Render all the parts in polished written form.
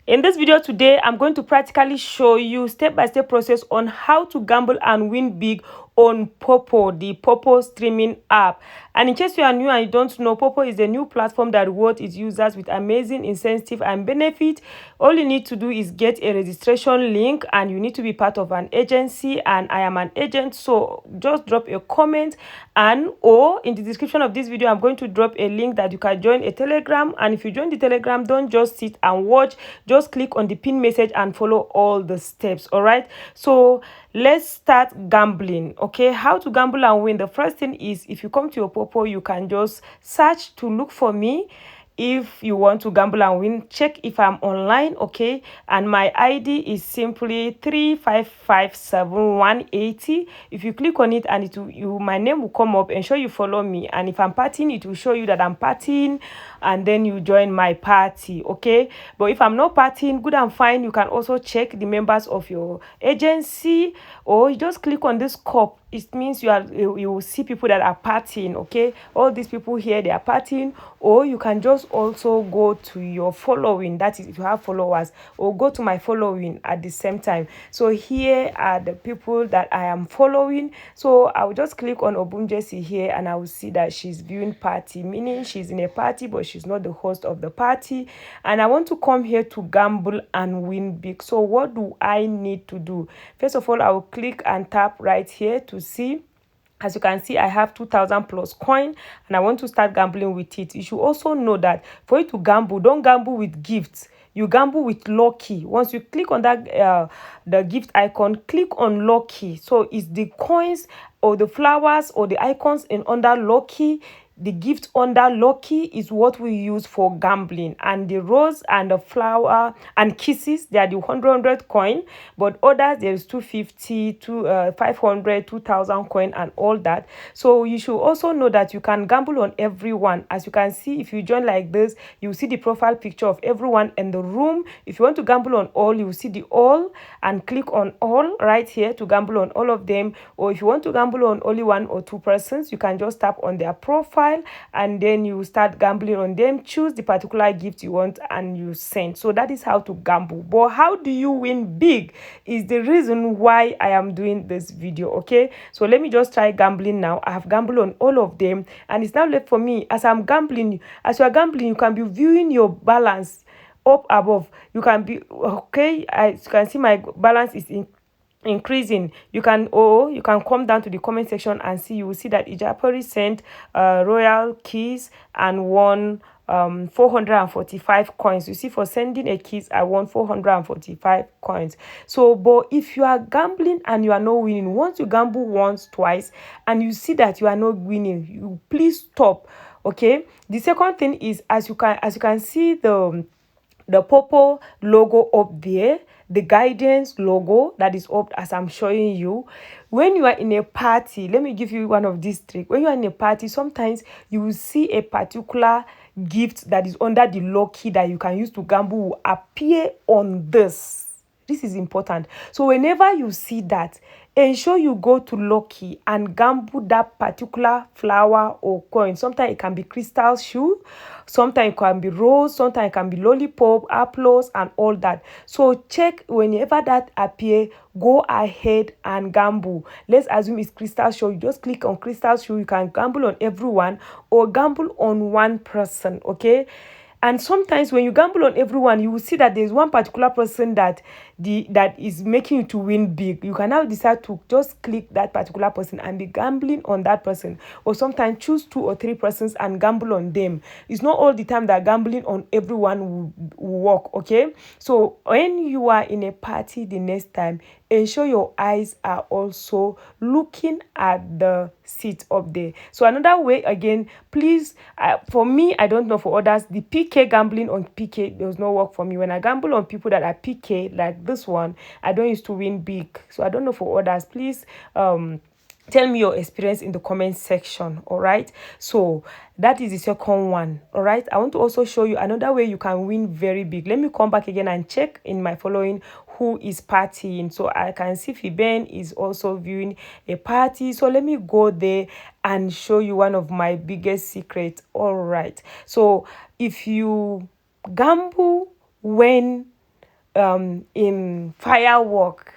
In this video today, I'm going to practically show you step-by-step process on how to gamble and win big on Poppo, the Poppo streaming app. And in case you are new and you don't know, Poppo is a new platform that rewards its users with amazing incentive and benefit. All you need to do is get a registration link, and you need to be part of an agency, and I am an agent. So just drop a comment, and or in the description of this video, I'm going to drop a link that you can join a Telegram. And if you join the Telegram, don't just sit and watch, just click on the pin message and follow all the steps. All right, so let's start gambling. Okay, how to gamble and win? The first thing is, if you come to your Poppo, you can just search to look for me. If you want to gamble and win, check if I'm online. Okay, and my ID is simply 3557180. If you click on it, and my name will come up and show you follow me, and if I'm partying, it will show you that I'm partying, and then you join my party. Okay, but if I'm not partying, good and fine, you can also check the members of your agency, or you just click on this cup. It means you will see people that are partying. Okay, all these people here, they are partying. Or you can just also go to your following, that is if you have followers, or go to my following at the same time. So here are the people that I am following. So I will just click on Obunjesi here, and I will see that she's viewing party, meaning she's in a party but she's not the host of the party. And I want to come here to gamble and win big. So what do I need to do? First of all, I will click and tap right here to see. As you can see, I have 2,000 plus coin, and I want to start gambling with it. You should also know that for you to gamble, don't gamble with gifts. You gamble with lucky. Once you click on that the gift icon, click on lucky. So it's the coins or the flowers or the icons in under lucky. The gift under lucky is what we use for gambling, and the rose and the flower and kisses, they are the 100 coin. But others, there is 250, 500, 2,000 coin and all that. So you should also know that you can gamble on everyone. As you can see, if you join like this, you see the profile picture of everyone in the room. If you want to gamble on all, you will see the all, and click on all right here to gamble on all of them. Or if you want to gamble on only one or two persons, you can just tap on their profile, and then you start gambling on them. Choose the particular gift you want and you send. So that is how to gamble. But how do you win big is the reason why I am doing this video. Okay, so let me just try gambling now. I have gambled on all of them, and it's now left for me. As I'm gambling, as you are gambling, you can be viewing your balance up above. You can be okay. As you can see, my balance is increasing. You can come down to the comment section and see. You will see that Ijapori sent royal keys and won 445 coins. You see, for sending a keys, I won 445 coins. So, but if you are gambling and you are not winning, once you gamble once, twice, and you see that you are not winning, you please stop. Okay, the second thing is, as you can see the Poppo logo up there, the guidance logo that is up as I'm showing you. When you are in a party, let me give you one of these tricks. When you are in a party, sometimes you will see a particular gift that is under the lucky that you can use to gamble will appear on this. This is important. So whenever you see that, ensure you go to lucky and gamble that particular flower or coin. Sometimes it can be crystal shoe, sometimes it can be rose, sometimes it can be lollipop, applause, and all that. So check whenever that appear, go ahead and gamble. Let's assume it's crystal shoe. You just click on crystal shoe. You can gamble on everyone or gamble on one person. Okay. And sometimes when you gamble on everyone, you will see that there's one particular person that is making you to win big. You can now decide to just click that particular person and be gambling on that person. Or sometimes choose 2 or 3 persons and gamble on them. It's not all the time that gambling on everyone will work. Okay, so when you are in a party the next time, ensure your eyes are also looking at the seat up there. So another way, again, please, for me, I don't know for others, the PK gambling on PK does not work for me. When I gamble on people that are PK like this one, I don't used to win big. So I don't know for others. Please tell me your experience in the comment section. All right, so that is the second one. All right, I want to also show you another way you can win very big. Let me come back again and check in my following who is partying. So I can see Fiben is also viewing a party. So let me go there and show you one of my biggest secrets. All right, so if you gamble when in firework,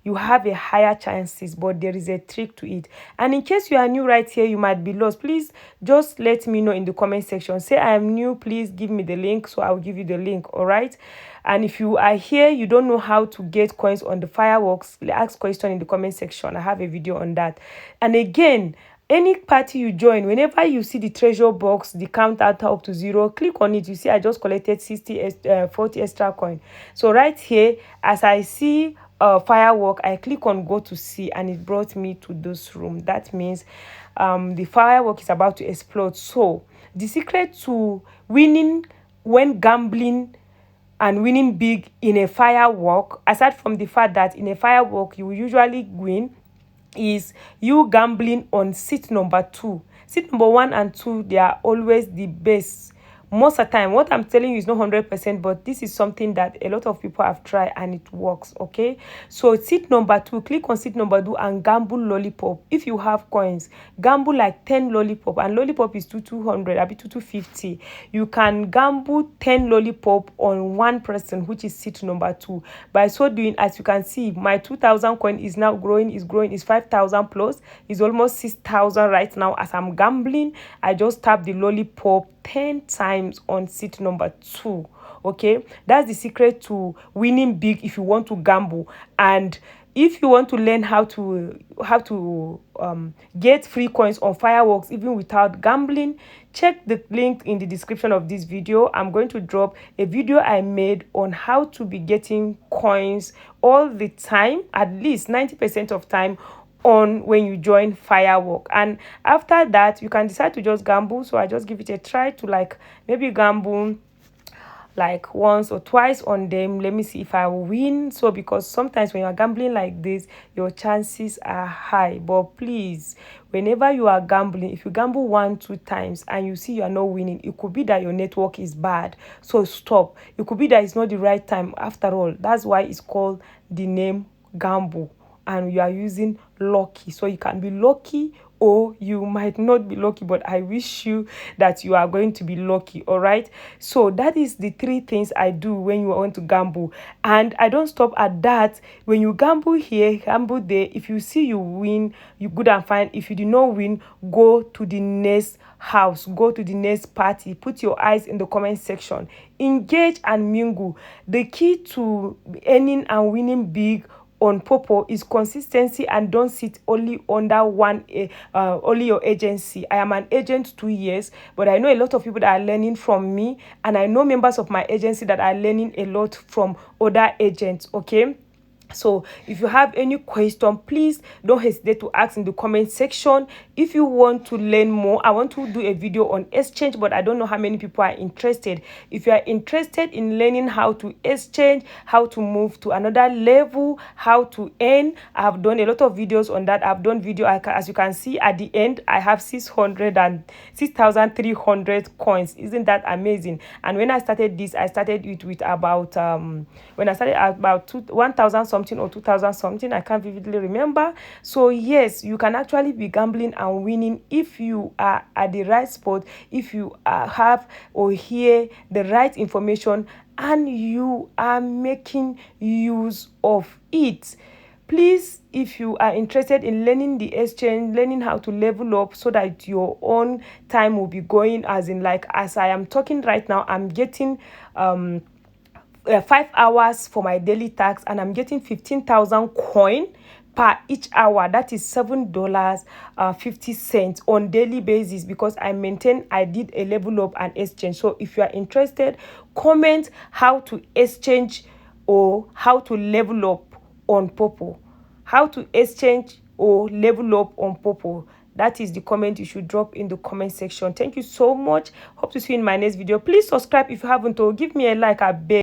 you have a higher chances, but there is a trick to it. And in case you are new right here, you might be lost, please just let me know in the comment section. Say I am new, please give me the link, so I'll give you the link. All right. And if you are here, you don't know how to get coins on the fireworks, ask question in the comment section. I have a video on that. And again, any party you join, whenever you see the treasure box, the count out up to 0, click on it. You see I just collected 40 extra coin. So right here, as I see firework, I click on go to see, and it brought me to this room. That means the firework is about to explode. So the secret to winning when gambling and winning big in a firework, aside from the fact that in a firework you will usually win, is you gambling on seat number 2. Seat number 1 and 2, they are always the best. Most of the time, what I'm telling you is not 100%, but this is something that a lot of people have tried and it works. Okay, so seat number 2, click on seat number 2 and gamble lollipop. If you have coins, gamble like 10 lollipop, and lollipop is 200, I be 250. You can gamble 10 lollipop on one person, which is seat number 2. By so doing, as you can see, my 2,000 coin is now growing, is 5,000 plus, is almost 6,000 right now. As I'm gambling, I just tap the lollipop 10 times on seat number 2. Okay, that's the secret to winning big if you want to gamble. And if you want to learn how to get free coins on fireworks even without gambling, check the link in the description of this video. I'm going to drop a video I made on how to be getting coins all the time, at least 90% of time, on when you join firework. And after that, you can decide to just gamble. So I just give it a try to like maybe gamble like once or twice on them. Let me see if I will win. So because sometimes when you're gambling like this, your chances are high. But please, whenever you are gambling, if you gamble 1-2 times and you see you are not winning, it could be that your network is bad. So stop. It could be that it's not the right time after all. That's why it's called the name gamble. And you are using lucky, so you can be lucky or you might not be lucky, but I wish you that you are going to be lucky. All right, so that is the 3 things I do when you want to gamble. And I don't stop at that. When you gamble here, gamble there, if you see you win, you good and fine. If you do not win, go to the next house, go to the next party, put your eyes in the comment section, engage and mingle. The key to earning and winning big on Poppo is consistency, and don't sit only under only your agency. I am an agent 2 years, but I know a lot of people that are learning from me, and I know members of my agency that are learning a lot from other agents. Okay, so if you have any question, please don't hesitate to ask in the comment section. If you want to learn more, I want to do a video on exchange, but I don't know how many people are interested. If you are interested in learning how to exchange, how to move to another level, how to earn, I have done a lot of videos on that. I've done video, as you can see at the end, I have 6,300 coins. Isn't that amazing? And when I started this, I started it with about when I started about 1,000 something or 2,000 something. I can't vividly remember. So yes, you can actually be gambling and winning if you are at the right spot, if you have or hear the right information, and you are making use of it. Please, if you are interested in learning the exchange, learning how to level up so that your own time will be going, as in like as I am talking right now, I'm getting 5 hours for my daily tax, and I'm getting 15,000 coin per each hour. That is $7.50 on daily basis, because I did a level up and exchange. So if you are interested, comment how to exchange or how to level up on Poppo, how to exchange or level up on Poppo. That is the comment you should drop in the comment section. Thank you so much. Hope to see you in my next video. Please subscribe if you haven't, or give me a like, I beg.